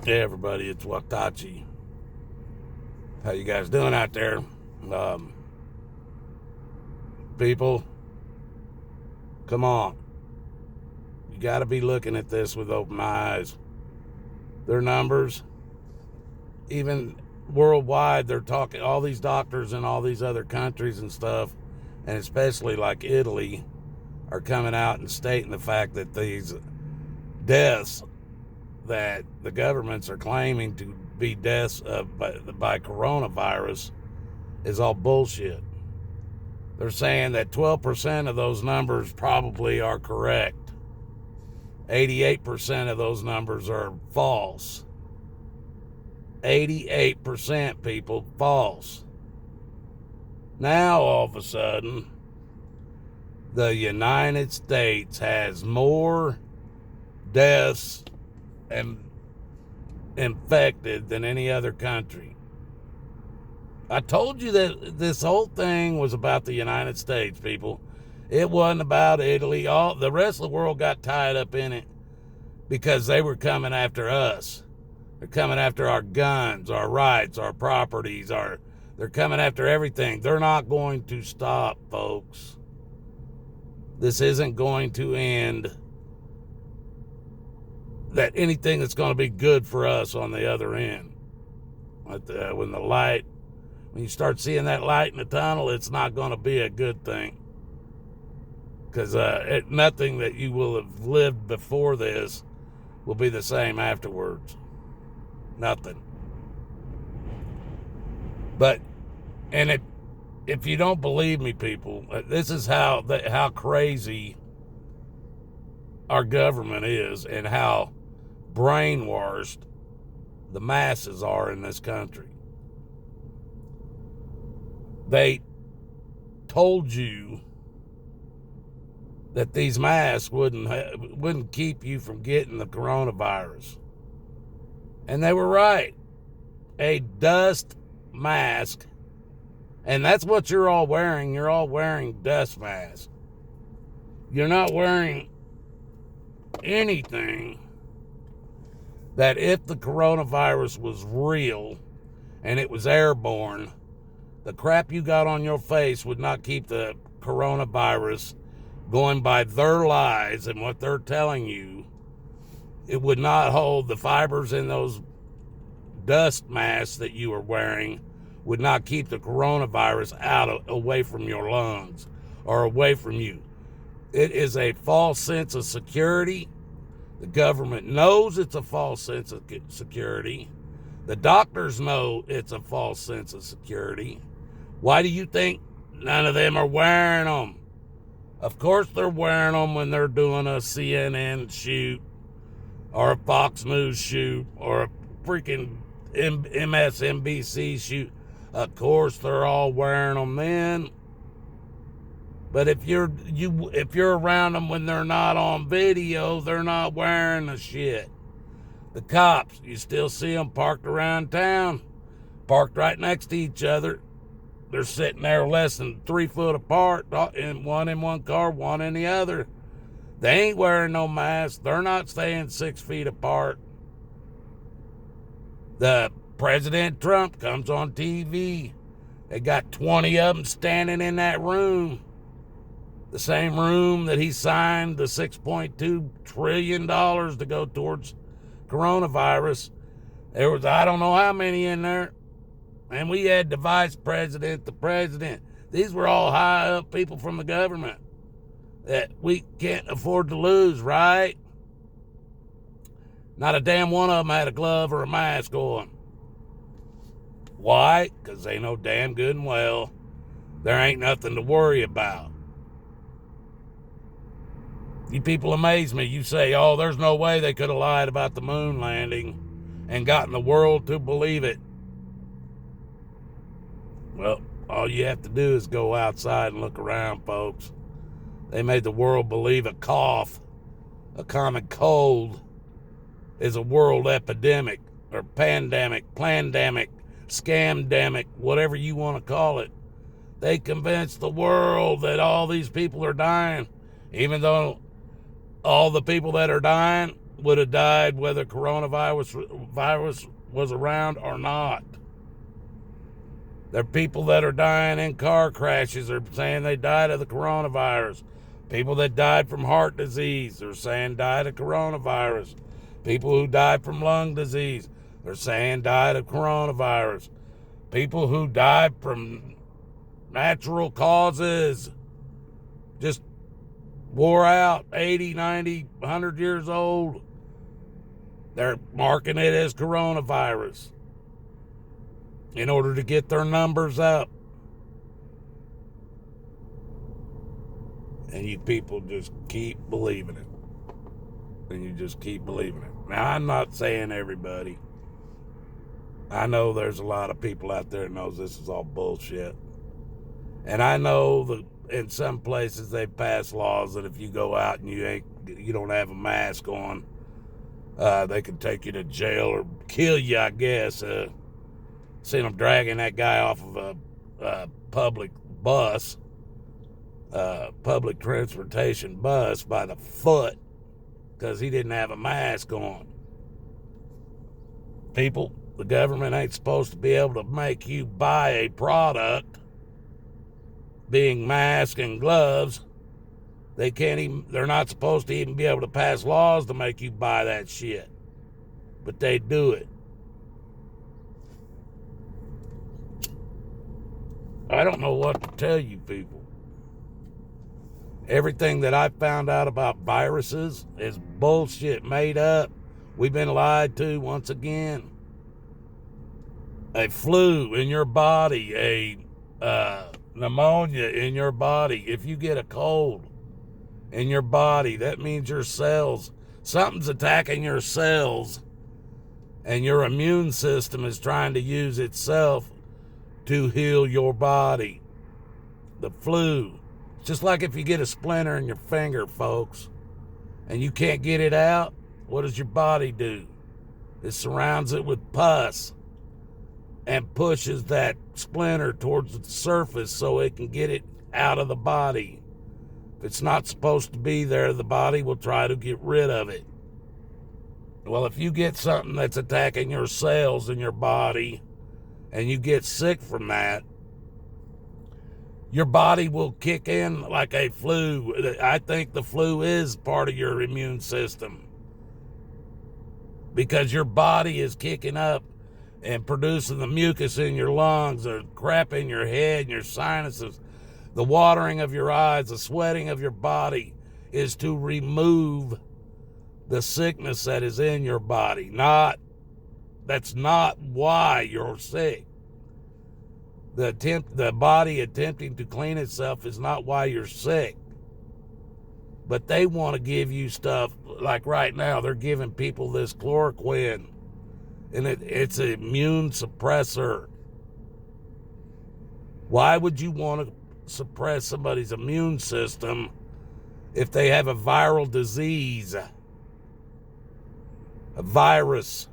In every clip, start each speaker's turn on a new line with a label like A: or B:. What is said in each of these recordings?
A: Hey everybody, it's Watachi. How you guys doing out there? People, come on. You got to be looking at this with open eyes. Their numbers, even worldwide, they're talking, all these doctors in all these other countries and stuff, and especially like Italy, are coming out and stating the fact that these deaths that the governments are claiming to be deaths by coronavirus is all bullshit. They're saying that 12% of those numbers probably are correct. 88% of those numbers are false. 88%, people, false. Now, all of a sudden, the United States has more deaths and infected than any other country. I told you that this whole thing was about the United States, people. It wasn't about Italy. All the rest of the world got tied up in it because they were coming after us. They're coming after our guns, our rights, our properties, they're coming after everything. They're not going to stop, folks. This isn't going to end that anything that's going to be good for us on the other end. When you start seeing that light in the tunnel, it's not going to be a good thing. Because nothing that you will have lived before this will be the same afterwards. Nothing. But, and if you don't believe me, people, this is how crazy our government is and how brainwashed the masses are in this country. They told you that these masks wouldn't keep you from getting the coronavirus. And they were right. A dust mask, and that's what you're all wearing. You're all wearing dust masks. You're not wearing anything that if the coronavirus was real and it was airborne, the crap you got on your face would not keep the coronavirus going by their lies and what they're telling you. It would not hold the fibers in those dust masks that you are wearing would not keep the coronavirus away from your lungs or away from you. It is a false sense of security. The government knows it's a false sense of security. The doctors know it's a false sense of security. Why do you think none of them are wearing them? Of course they're wearing them when they're doing a CNN shoot or a Fox News shoot or a freaking MSNBC shoot. Of course they're all wearing them then. But if you're around them when they're not on video, they're not wearing the shit. The cops, you still see them parked around town, parked right next to each other. They're sitting there less than 3 foot apart, one in one car, one in the other. They ain't wearing no mask. They're not staying 6 feet apart. The President Trump comes on TV. They got 20 of them standing in that room. The same room that he signed the $6.2 trillion to go towards coronavirus. There was, I don't know how many in there. And we had the vice president, the president. These were all high up people from the government that we can't afford to lose, right? Not a damn one of them had a glove or a mask on. Why? Because they know damn good and well there ain't nothing to worry about. You people amaze me. You say, oh, there's no way they could have lied about the moon landing and gotten the world to believe it. Well, all you have to do is go outside and look around, folks. They made the world believe a cough, a common cold, is a world epidemic or pandemic, plandemic, scamdemic, whatever you want to call it. They convinced the world that all these people are dying, even though all the people that are dying would have died whether virus was around or not. There are people that are dying in car crashes are saying they died of the coronavirus. People that died from heart disease are saying died of coronavirus. People who died from lung disease are saying died of coronavirus. People who died from natural causes, just wore out, 80, 90, 100 years old, they're marking it as coronavirus in order to get their numbers up. And you people just keep believing it. And you just keep believing it. Now, I'm not saying everybody. I know there's a lot of people out there that knows this is all bullshit. And I know that in some places they pass laws that if you go out and you don't have a mask on, they can take you to jail or kill you, I guess. Seen them dragging that guy off of a public bus, public transportation bus by the foot because he didn't have a mask on. People, the government ain't supposed to be able to make you buy a product, being masks and gloves. They're not supposed to even be able to pass laws to make you buy that shit. But they do it. I don't know what to tell you people. Everything that I found out about viruses is bullshit, made up. We've been lied to once again. A flu in your body, a pneumonia in your body. If you get a cold in your body, that means your cells, something's attacking your cells, and your immune system is trying to use itself to heal your body. The flu. It's just like if you get a splinter in your finger, folks, and you can't get it out, what does your body do? It surrounds it with pus and pushes that splinter towards the surface so it can get it out of the body. If it's not supposed to be there, the body will try to get rid of it. Well, if you get something that's attacking your cells in your body and you get sick from that, your body will kick in like a flu. I think the flu is part of your immune system because your body is kicking up and producing the mucus in your lungs, the crap in your head and your sinuses, the watering of your eyes, the sweating of your body is to remove the sickness that is in your body. That's not why you're sick. The body attempting to clean itself is not why you're sick. But they want to give you stuff, like right now, they're giving people this chloroquine, and it's an immune suppressor. Why would you want to suppress somebody's immune system if they have a viral disease, a virus?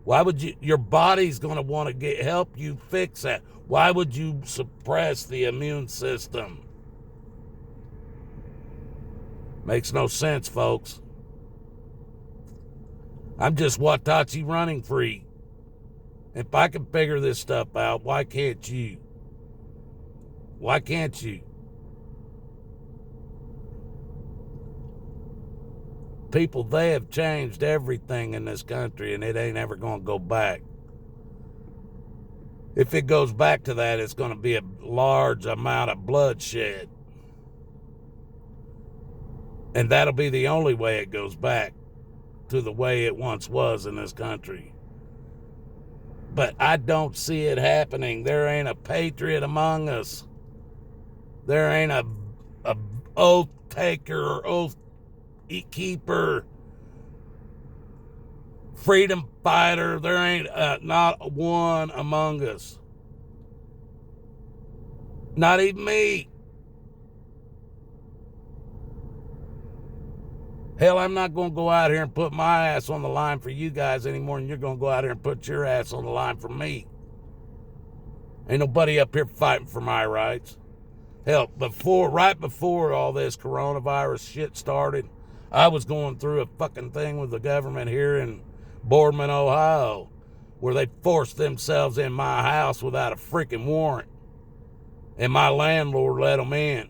A: Why would your body's going to want to help you fix that? Why would you suppress the immune system? Makes no sense, folks. I'm just Watachi running free. If I can figure this stuff out, why can't you? Why can't you? People, they have changed everything in this country, and it ain't ever going to go back. If it goes back to that, it's going to be a large amount of bloodshed. And that'll be the only way it goes back to the way it once was in this country. But I don't see it happening. There ain't a patriot among us. There ain't a oath taker or oath keeper, freedom fighter. There ain't not one among us. Not even me. Hell, I'm not going to go out here and put my ass on the line for you guys any more than you're going to go out here and put your ass on the line for me. Ain't nobody up here fighting for my rights. Hell, right before all this coronavirus shit started, I was going through a fucking thing with the government here in Boardman, Ohio, where they forced themselves in my house without a freaking warrant. And my landlord let them in.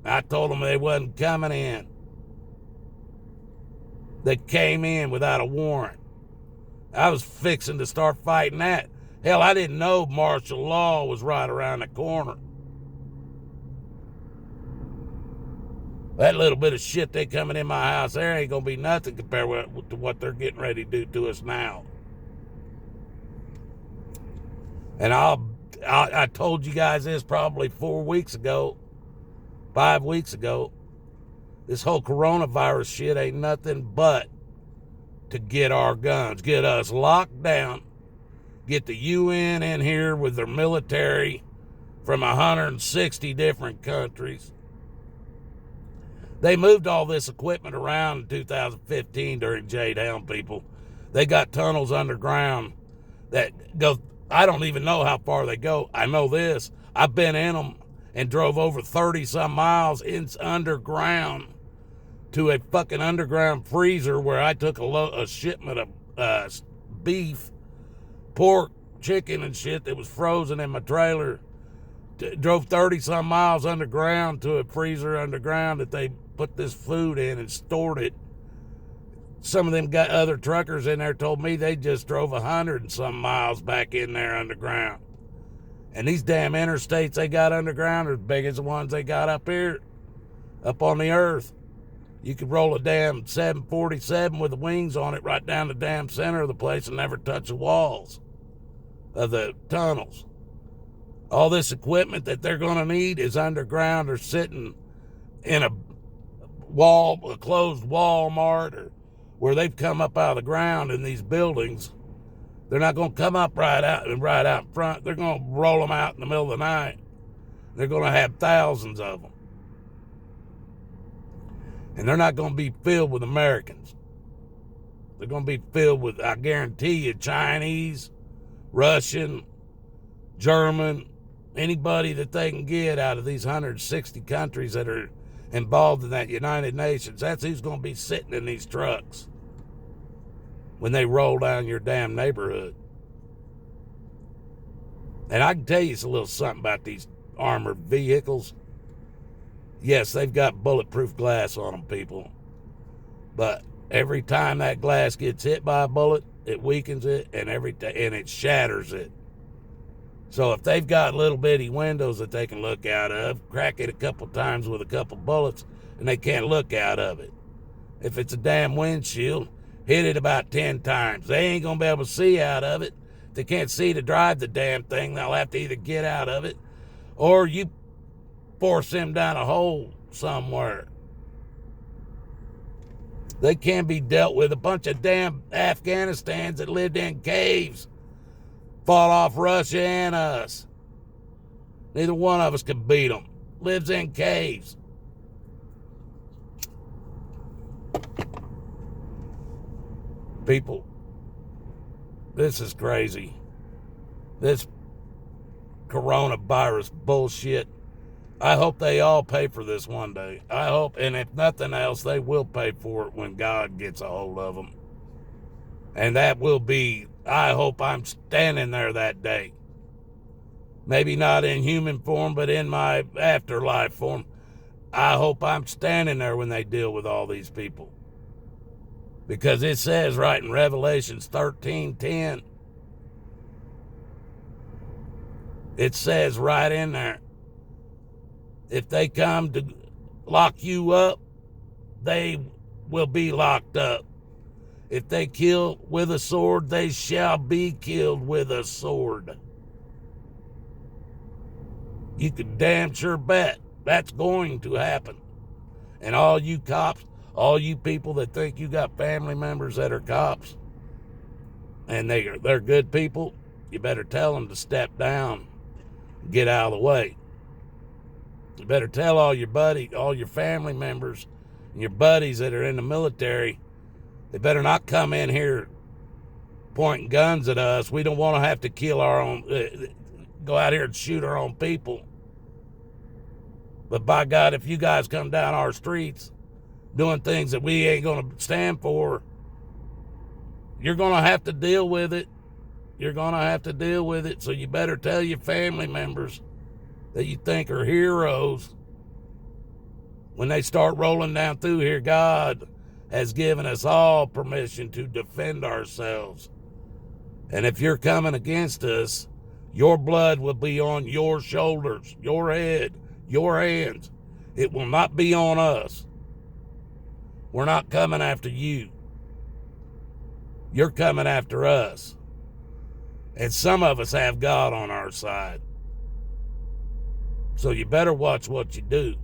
A: I told them they wasn't coming in. They came in without a warrant. I was fixing to start fighting that. Hell, I didn't know martial law was right around the corner. That little bit of shit they coming in my house there ain't gonna be nothing compared to what they're getting ready to do to us now. And I told you guys this probably 4 weeks ago, 5 weeks ago. This whole coronavirus shit ain't nothing but to get our guns, get us locked down, get the UN in here with their military from 160 different countries. They moved all this equipment around in 2015 during J-Down, people. They got tunnels underground that go, I don't even know how far they go. I know this. I've been in them and drove over 30-some miles underground to a fucking underground freezer where I took a shipment of beef, pork, chicken, and shit that was frozen in my trailer. Drove 30-some miles underground to a freezer underground that they put this food in and stored it. Some of them got other truckers in there told me they just drove 100-some miles back in there underground. And these damn interstates they got underground are as big as the ones they got up here, up on the earth. You could roll a damn 747 with the wings on it right down the damn center of the place and never touch the walls of the tunnels. All this equipment that they're going to need is underground or sitting in a closed Walmart, or where they've come up out of the ground in these buildings. They're not going to come up right out in front. They're going to roll them out in the middle of the night. They're going to have thousands of them. And they're not going to be filled with Americans. They're going to be filled with, I guarantee you, Chinese, Russian, German, anybody that they can get out of these 160 countries that are involved in that United Nations. That's who's going to be sitting in these trucks when they roll down your damn neighborhood. And I can tell you a little something about these armored vehicles. Yes, they've got bulletproof glass on them, people. But every time that glass gets hit by a bullet, it weakens it and it shatters it. So if they've got little bitty windows that they can look out of, crack it a couple times with a couple bullets, and they can't look out of it. If it's a damn windshield, hit it about 10 times. They ain't going to be able to see out of it. If they can't see to drive the damn thing, they'll have to either get out of it, or you force them down a hole somewhere. They can be dealt with. A bunch of damn Afghanistans that lived in caves fought off Russia and us. Neither one of us could beat them. Lives in caves. People, this is crazy. This coronavirus bullshit. I hope they all pay for this one day. I hope, and if nothing else, they will pay for it when God gets a hold of them. And that will be, I hope I'm standing there that day. Maybe not in human form, but in my afterlife form. I hope I'm standing there when they deal with all these people. Because it says right in Revelations 13:10, it says right in there, if they come to lock you up, they will be locked up. If they kill with a sword, they shall be killed with a sword. You can damn sure bet that's going to happen. And all you cops, all you people that think you got family members that are cops, and they're good people, you better tell them to step down, get out of the way. You better tell all your family members, and your buddies that are in the military, they better not come in here pointing guns at us. We don't want to have to kill our own, go out here and shoot our own people. But by God, if you guys come down our streets, doing things that we ain't going to stand for, you're going to have to deal with it. You're going to have to deal with it. So you better tell your family members that you think are heroes. When they start rolling down through here, God has given us all permission to defend ourselves. And if you're coming against us, your blood will be on your shoulders, your head, your hands. It will not be on us. We're not coming after you. You're coming after us. And some of us have God on our side. So you better watch what you do.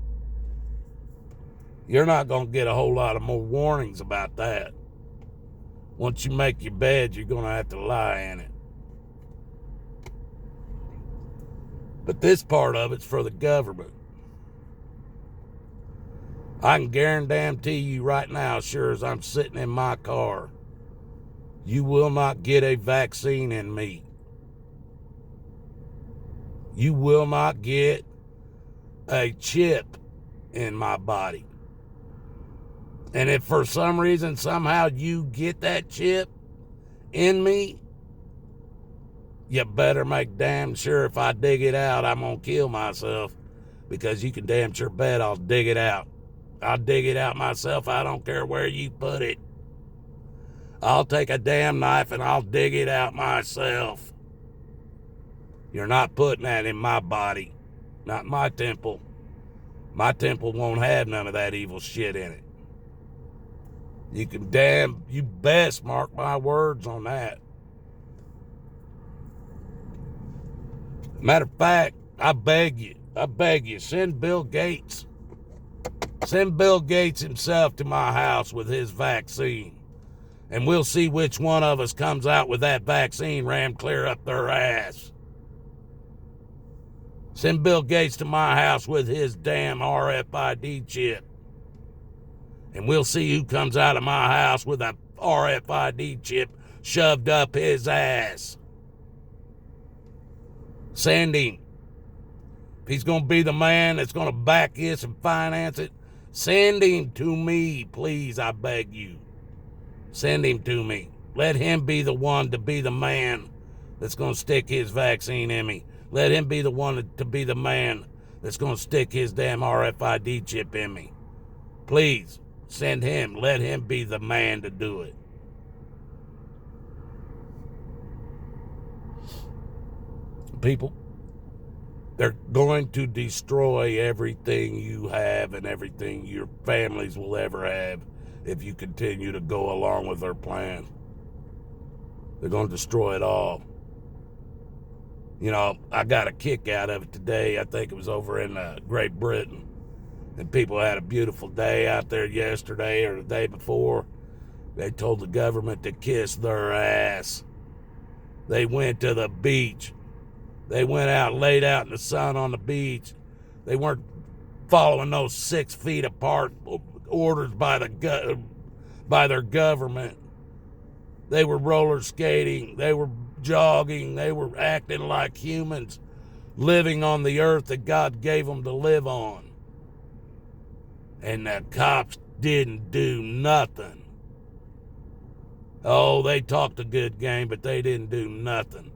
A: You're not going to get a whole lot of more warnings about that. Once you make your bed, you're going to have to lie in it. But this part of it's for the government. I can guarantee you right now, sure as I'm sitting in my car, you will not get a vaccine in me. You will not get a chip in my body. And if for some reason, somehow you get that chip in me, you better make damn sure if I dig it out, I'm going to kill myself, because you can damn sure bet I'll dig it out. I'll dig it out myself. I don't care where you put it. I'll take a damn knife and I'll dig it out myself. You're not putting that in my body. Not my temple. My temple won't have none of that evil shit in it. You best mark my words on that. Matter of fact, I beg you, send Bill Gates. Send Bill Gates himself to my house with his vaccine. And we'll see which one of us comes out with that vaccine rammed clear up their ass. Send Bill Gates to my house with his damn RFID chip. And we'll see who comes out of my house with a RFID chip shoved up his ass. Send him. If he's going to be the man that's going to back this and finance it, send him to me, please, I beg you. Send him to me. Let him be the one to be the man that's going to stick his vaccine in me. Let him be the one to be the man that's going to stick his damn RFID chip in me. Please, send him. Let him be the man to do it. People, they're going to destroy everything you have and everything your families will ever have if you continue to go along with their plan. They're going to destroy it all. You know, I got a kick out of it today. I think it was over in Great Britain. And people had a beautiful day out there yesterday or the day before. They told the government to kiss their ass. They went to the beach. They went out, laid out in the sun on the beach. They weren't following those 6 feet apart orders by their government. They were roller skating. They were jogging. They were acting like humans living on the earth that God gave them to live on. And the cops didn't do nothing. Oh, they talked a good game, but they didn't do nothing.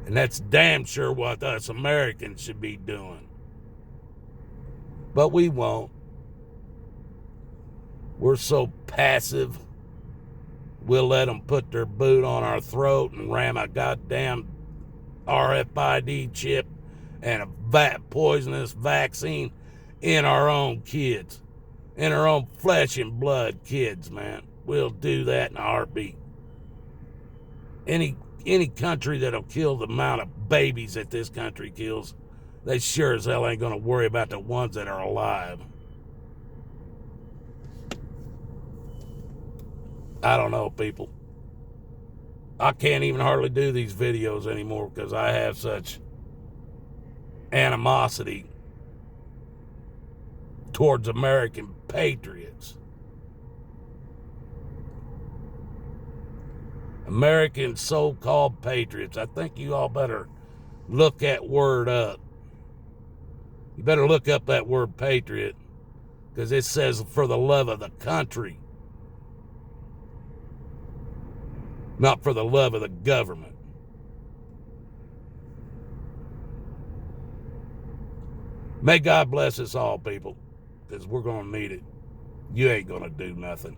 A: And that's damn sure what us Americans should be doing. But we won't. We're so passive. We'll let them put their boot on our throat and ram a goddamn RFID chip and a poisonous vaccine in our own kids. In our own flesh and blood kids, man. We'll do that in a heartbeat. Any country that'll kill the amount of babies that this country kills, they sure as hell ain't going to worry about the ones that are alive. I don't know, people. I can't even hardly do these videos anymore because I have such animosity towards American patriots. American so-called patriots. I think you all better look that word up. You better look up that word patriot because it says for the love of the country, not for the love of the government. May God bless us all, people, because we're going to need it. You ain't going to do nothing.